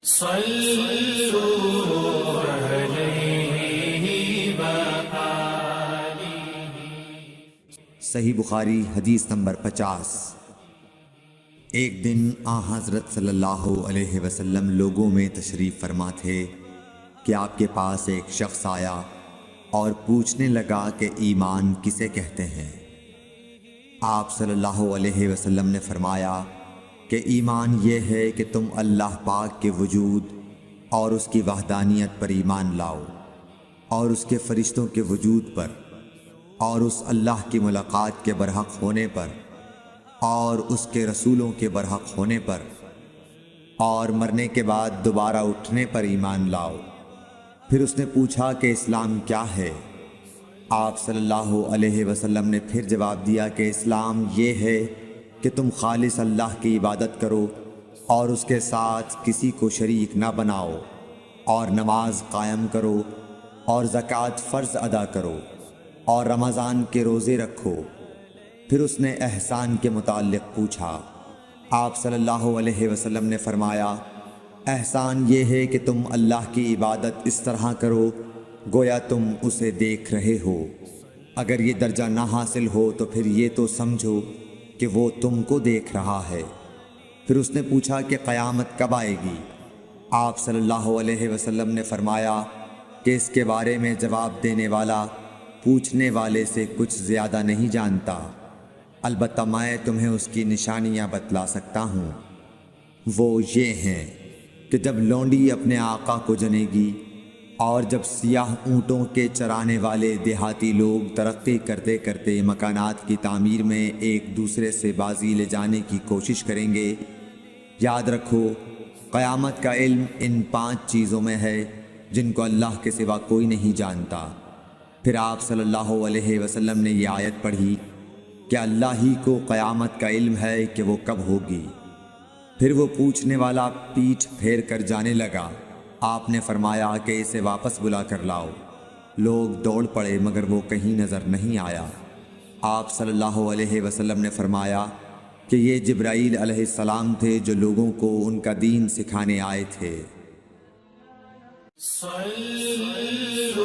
صلوا علیہ وآلہ۔ صحیح بخاری حدیث نمبر 50۔ ایک دن آن حضرت صلی اللہ علیہ وسلم لوگوں میں تشریف فرما تھے کہ آپ کے پاس ایک شخص آیا اور پوچھنے لگا کہ ایمان کسے کہتے ہیں؟ آپ صلی اللہ علیہ وسلم نے فرمایا کہ ایمان یہ ہے کہ تم اللہ پاک کے وجود اور اس کی وحدانیت پر ایمان لاؤ، اور اس کے فرشتوں کے وجود پر، اور اس اللہ کی ملاقات کے برحق ہونے پر، اور اس کے رسولوں کے برحق ہونے پر، اور مرنے کے بعد دوبارہ اٹھنے پر ایمان لاؤ۔ پھر اس نے پوچھا کہ اسلام کیا ہے؟ آپ صلی اللہ علیہ وسلم نے پھر جواب دیا کہ اسلام یہ ہے کہ تم خالص اللہ کی عبادت کرو اور اس کے ساتھ کسی کو شریک نہ بناؤ، اور نماز قائم کرو، اور زکوٰۃ فرض ادا کرو، اور رمضان کے روزے رکھو۔ پھر اس نے احسان کے متعلق پوچھا۔ آپ صلی اللہ علیہ وسلم نے فرمایا، احسان یہ ہے کہ تم اللہ کی عبادت اس طرح کرو گویا تم اسے دیکھ رہے ہو۔ اگر یہ درجہ نہ حاصل ہو تو پھر یہ تو سمجھو کہ وہ تم کو دیکھ رہا ہے۔ پھر اس نے پوچھا کہ قیامت کب آئے گی؟ آپ صلی اللہ علیہ وسلم نے فرمایا کہ اس کے بارے میں جواب دینے والا پوچھنے والے سے کچھ زیادہ نہیں جانتا، البتہ میں تمہیں اس کی نشانیاں بتلا سکتا ہوں۔ وہ یہ ہیں کہ جب لونڈی اپنے آقا کو جنے گی، اور جب سیاہ اونٹوں کے چرانے والے دیہاتی لوگ ترقی کرتے کرتے مکانات کی تعمیر میں ایک دوسرے سے بازی لے جانے کی کوشش کریں گے، یاد رکھو قیامت کا علم ان 5 چیزوں میں ہے جن کو اللہ کے سوا کوئی نہیں جانتا۔ پھر آپ صلی اللہ علیہ وسلم نے یہ آیت پڑھی کہ اللہ ہی کو قیامت کا علم ہے کہ وہ کب ہوگی۔ پھر وہ پوچھنے والا پیٹھ پھیر کر جانے لگا۔ آپ نے فرمایا کہ اسے واپس بلا کر لاؤ۔ لوگ دوڑ پڑے مگر وہ کہیں نظر نہیں آیا۔ آپ صلی اللہ علیہ وسلم نے فرمایا کہ یہ جبرائیل علیہ السلام تھے جو لوگوں کو ان کا دین سکھانے آئے تھے۔ صلوا